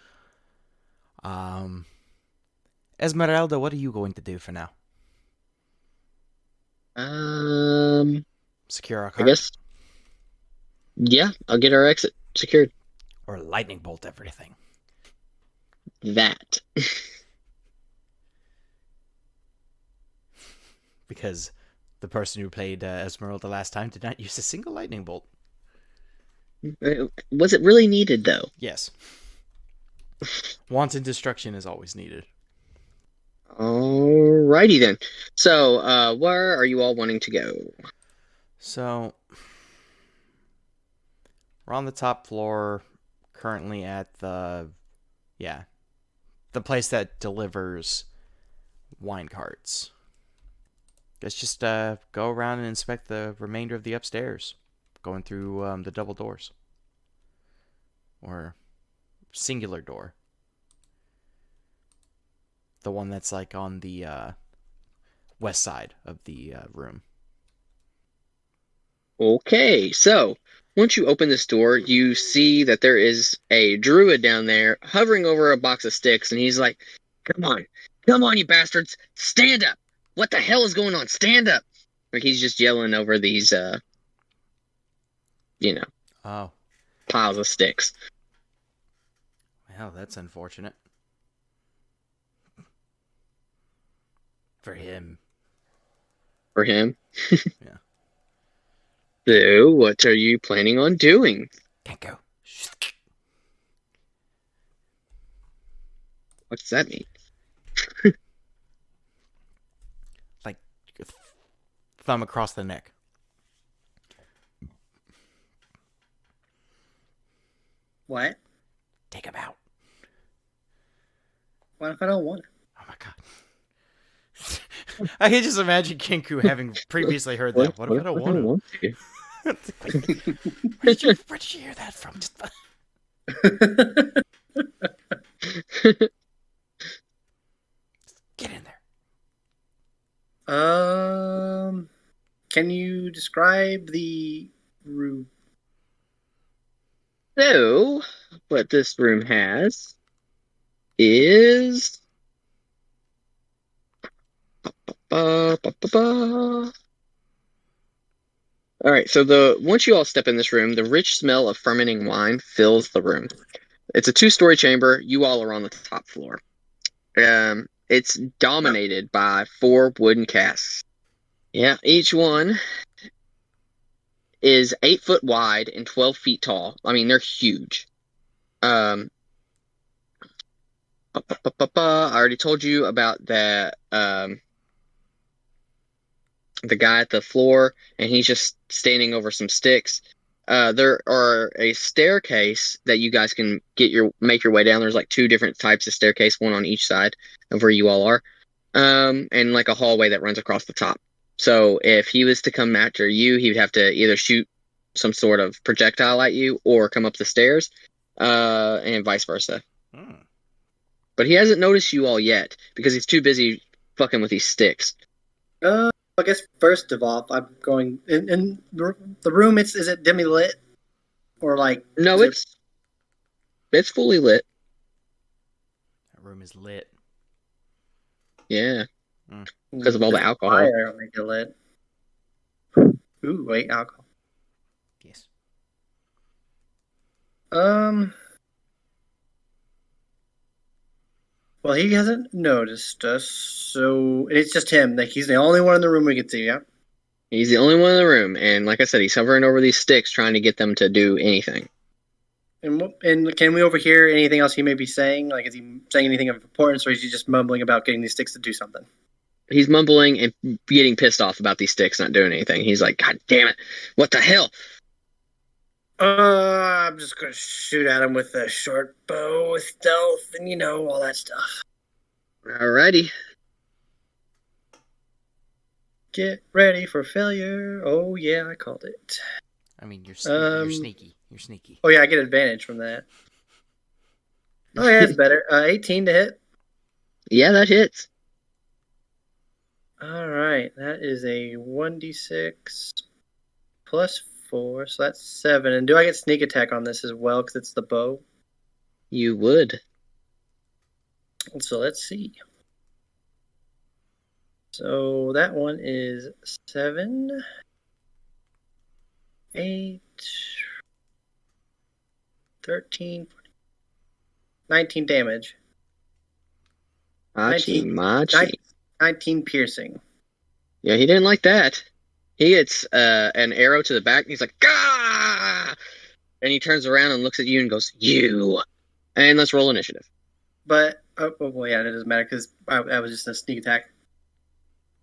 Ezmerelda, what are you going to do for now? Secure our I cart? guess. Yeah, I'll get our exit secured. Or lightning bolt everything? That. Because the person who played Ezmerelda last time did not use a single lightning bolt. Was it really needed, though? Yes. Wanton destruction is always needed. Alrighty then. So, where are you all wanting to go? So, we're on the top floor, currently at the place that delivers wine carts. Let's just go around and inspect the remainder of the upstairs, going through the double doors. Or singular door. The one that's like on the west side of the room. Okay, so once you open this door, you see that there is a druid down there hovering over a box of sticks, and he's like, come on, you bastards, stand up! What the hell is going on? Stand up! Like he's just yelling over these, Oh, piles of sticks. well, that's unfortunate. For him. For him. Yeah. So, what are you planning on doing? Can't go. What does that mean? Like, thumb across the neck. What? Take him out. What if I don't want it? Oh my god. I can just imagine Kinku having previously heard that. What if I don't want to? Where did you hear that from? Get in there. Can you describe the room? So, what this room has is... Alright, so once you all step in this room, the rich smell of fermenting wine fills the room. It's a 2-story chamber. You all are on the top floor. It's dominated by 4 wooden casks. Yeah, each one is 8 foot wide and 12 feet tall. I mean, they're huge. I already told you about that. The guy at the floor, and he's just standing over some sticks. There are a staircase that you guys can make your way down. There's like 2 different types of staircase, one on each side of where you all are, and like a hallway that runs across the top. So if he was to come after you, he would have to either shoot some sort of projectile at you or come up the stairs, and vice versa. But he hasn't noticed you all yet because he's too busy fucking with these sticks. I guess first of all, I'm going in the room. Is it dimly lit, or like? No, it's fully lit. That room is lit. Yeah, because of all the alcohol. Fire make it lit. Ooh, wait, alcohol. Yes. Well, he hasn't noticed us, so it's just him. Like he's the only one in the room we can see. Yeah. He's the only one in the room, and like I said, he's hovering over these sticks, trying to get them to do anything. And can we overhear anything else he may be saying? Like, is he saying anything of importance, or is he just mumbling about getting these sticks to do something? He's mumbling and getting pissed off about these sticks not doing anything. He's like, God damn it, what the hell? I'm just gonna shoot at him with a short bow with stealth and all that stuff. Alrighty. Get ready for failure. Oh yeah, I called it. I mean, you're sneaky. You're sneaky. Oh yeah, I get advantage from that. Oh yeah, it's better. 18 to hit. Yeah, that hits. All right, that is a 1d6 plus 4, so that's 7. And do I get sneak attack on this as well because it's the bow? You would. So let's see. So that one is 7, 8, 13, 19 damage. Machi, 19, machi. 19 piercing. Yeah, he didn't like that. He gets an arrow to the back, and he's like, "Gah!" And he turns around and looks at you and goes, "You." And let's roll initiative. But, well, yeah, it doesn't matter because I was just a sneak attack.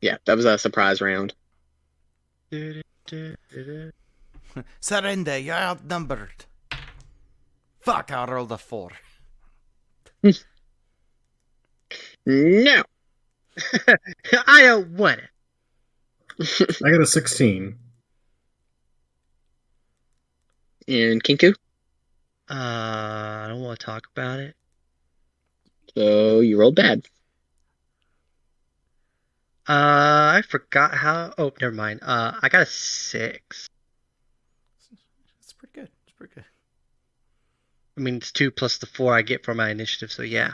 Yeah, that was a surprise round. Surrender, you're outnumbered. Fuck, I rolled a 4. No. I don't want it. I got a 16. And Kinku? I don't want to talk about it. So you rolled bad. I forgot how. Oh, never mind. I got a 6. It's pretty good. It's pretty good. I mean, it's 2 plus the 4 I get for my initiative, so yeah.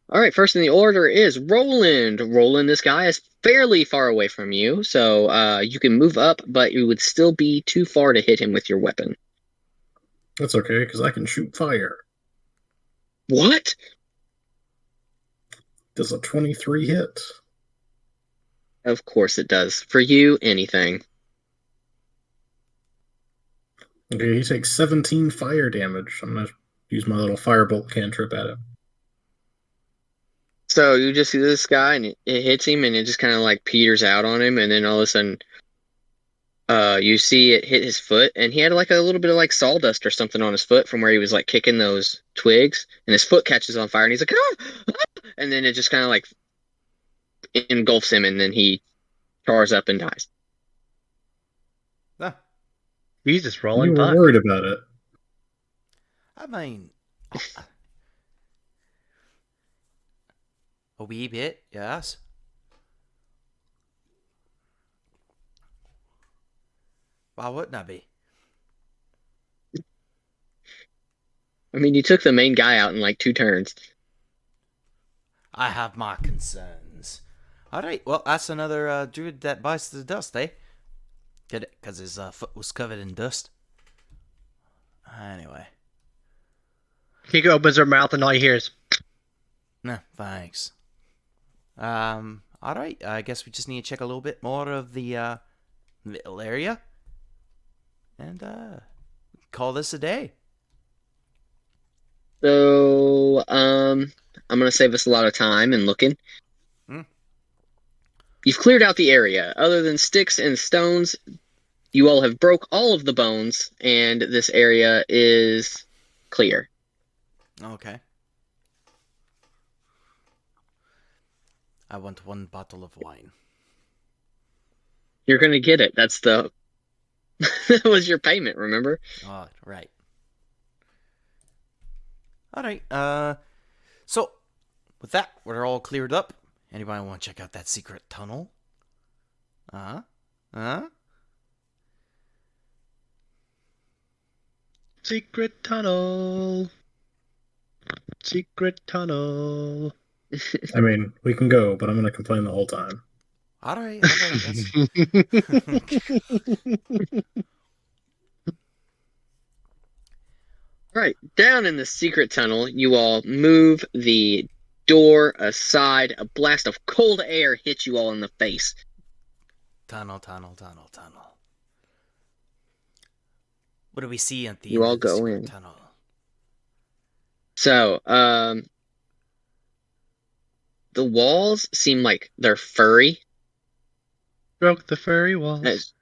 All right, first in the order is Roland. Roland, this guy is fairly far away from you, so you can move up, but you would still be too far to hit him with your weapon. That's okay, because I can shoot fire. What? Does a 23 hit? Of course it does. For you, anything. Okay, he takes 17 fire damage. I'm going to use my little firebolt cantrip at him. So you just see this guy, and it hits him, and it just kind of like peters out on him, and then all of a sudden, you see it hit his foot, and he had like a little bit of like sawdust or something on his foot from where he was like kicking those twigs, and his foot catches on fire, and he's like, "Ah! Ah!" And then it just kind of like engulfs him, and then he chars up and dies. Ah, Jesus, You rolling were buck. worried about it. I mean, a wee bit, yes. Why wouldn't I be? I mean, you took the main guy out in like 2 turns. I have my concerns. Alright, well, that's another druid that bites the dust, eh? Get it? Because his foot was covered in dust. Anyway. Kiko opens her mouth and all you hear is, No, thanks. Alright, I guess we just need to check a little bit more of the little area. And call this a day. So, I'm gonna save us a lot of time and looking. You've cleared out the area. Other than sticks and stones, you all have broke all of the bones, and this area is clear. Okay. I want 1 bottle of wine. You're gonna get it. That's the... that was your payment, remember? Oh, right. Alright, so, with that, we're all cleared up. Anybody want to check out that secret tunnel? secret tunnel. Secret tunnel. I mean, we can go, but I'm going to complain the whole time. Alright, that's... Right, down in the secret tunnel, you all move the door aside. A blast of cold air hits you all in the face. Tunnel. What do we see at the You end all of the go secret in. tunnel? So, the walls seem like they're furry Broke the furry walls.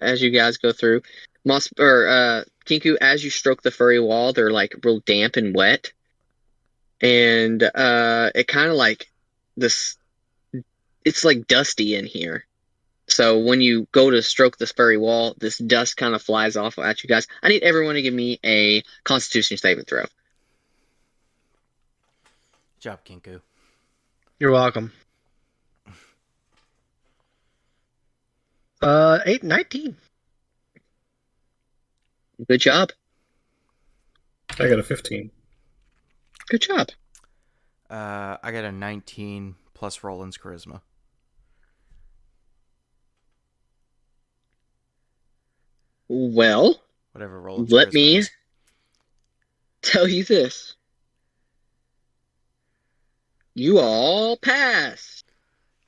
as you guys go through. Kinku, as you stroke the furry wall, they're like real damp and wet. And it kind of like this, it's like dusty in here. So when you go to stroke this furry wall, this dust kind of flies off at you guys. I need everyone to give me a Constitution saving throw. Job, Kinku. You're welcome. 19. Good job. I got a 15. Good job. I got a 19 plus Roland's charisma. Well, Whatever Roland's let charisma me is. tell you this. You all pass.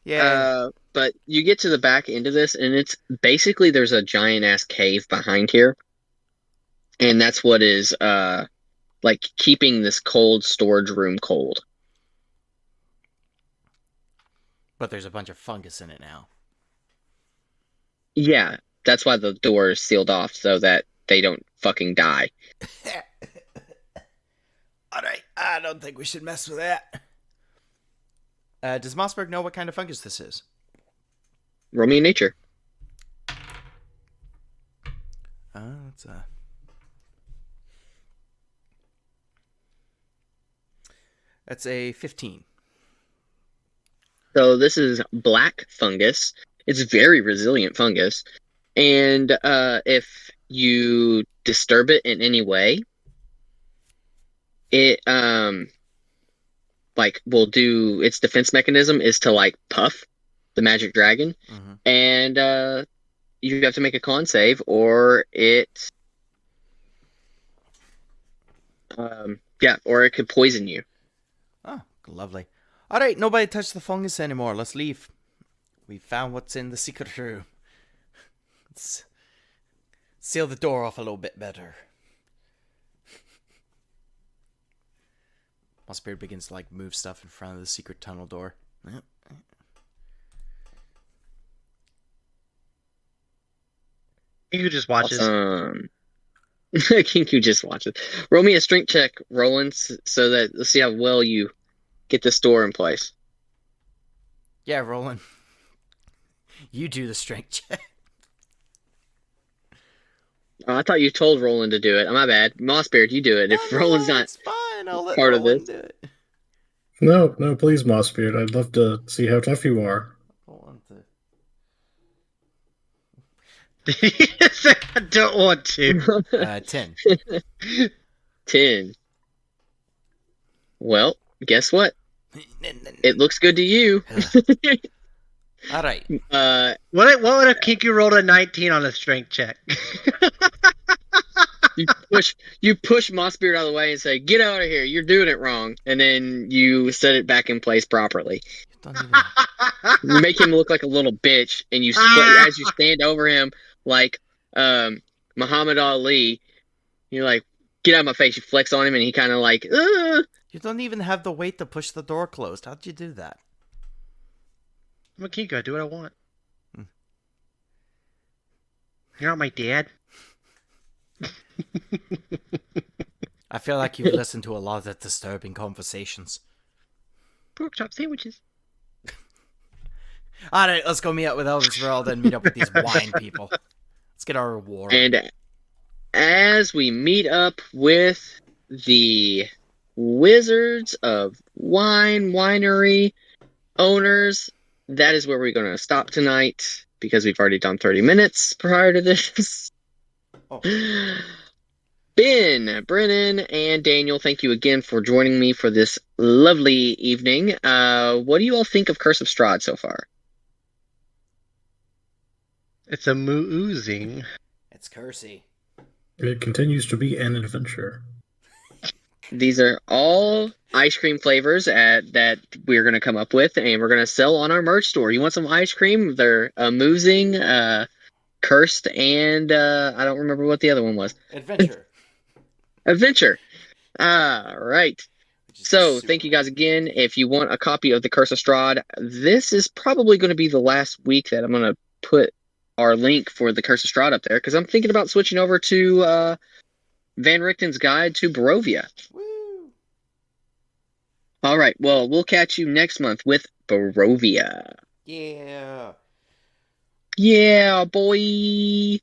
Yeah. But you get to the back end of this, and it's basically there's a giant ass cave behind here, and that's what is like keeping this cold storage room cold. But there's a bunch of fungus in it now. Yeah, that's why the door is sealed off so that they don't fucking die. Alright, I don't think we should mess with that. Does Mossberg know what kind of fungus this is? Roll me in nature. That's a 15. So this is black fungus. It's very resilient fungus. And if you disturb it in any way, it like will do its defense mechanism is to like puff the magic dragon. Mm-hmm. And you have to make a con save or it or it could poison you. Oh, lovely. Alright, nobody touch the fungus anymore. Let's leave. We found what's in the secret room. Let's seal the door off a little bit better. Mossbeard begins to like move stuff in front of the secret tunnel door. You just watch this. Kinku just watches. Roll me a strength check, Roland, so that let's see how well you get this door in place. Yeah, Roland. You do the strength check. Oh, I thought you told Roland to do it. My bad. Mossbeard, you do it. If Roland's not it's fine. I'll let part of Roland this. do it. No, please, Mossbeard. I'd love to see how tough you are. I don't want to. 10. 10. Well, guess what? It looks good to you. All right. What would if Kinku rolled a 19 on a strength check? You push Mossbeard out of the way and say, "Get out of here! You're doing it wrong." And then you set it back in place properly. You make him look like a little bitch, and you as you stand over him like Muhammad Ali. You're like, "Get out of my face!" You flex on him, and he kind of like, "Ugh." You don't even have the weight to push the door closed. How'd you do that? I'm a Kinku. I do what I want. You're not my dad. I feel like you've listened to a lot of disturbing conversations. Pork chop sandwiches. Alright, let's go meet up with Ezmerelda and meet up with these wine people. Let's get our reward. And as we meet up with the Wizards of Winery owners, that is where we're going to stop tonight because we've already done 30 minutes prior to this. Oh. Ben, Brennan, and Daniel, thank you again for joining me for this lovely evening. What do you all think of Curse of Strahd so far? It's a oozing. It's cursey. It continues to be an adventure. These are all ice cream flavors that we're going to come up with, and we're going to sell on our merch store. You want some ice cream? They're amusing, cursed, and I don't remember what the other one was. Adventure. All right. So thank you guys again. If you want a copy of the Curse of Strahd, this is probably going to be the last week that I'm going to put our link for the Curse of Strahd up there, because I'm thinking about switching over to Van Richten's Guide to Barovia. Woo! All right. Well, we'll catch you next month with Barovia. Yeah. Yeah, boy.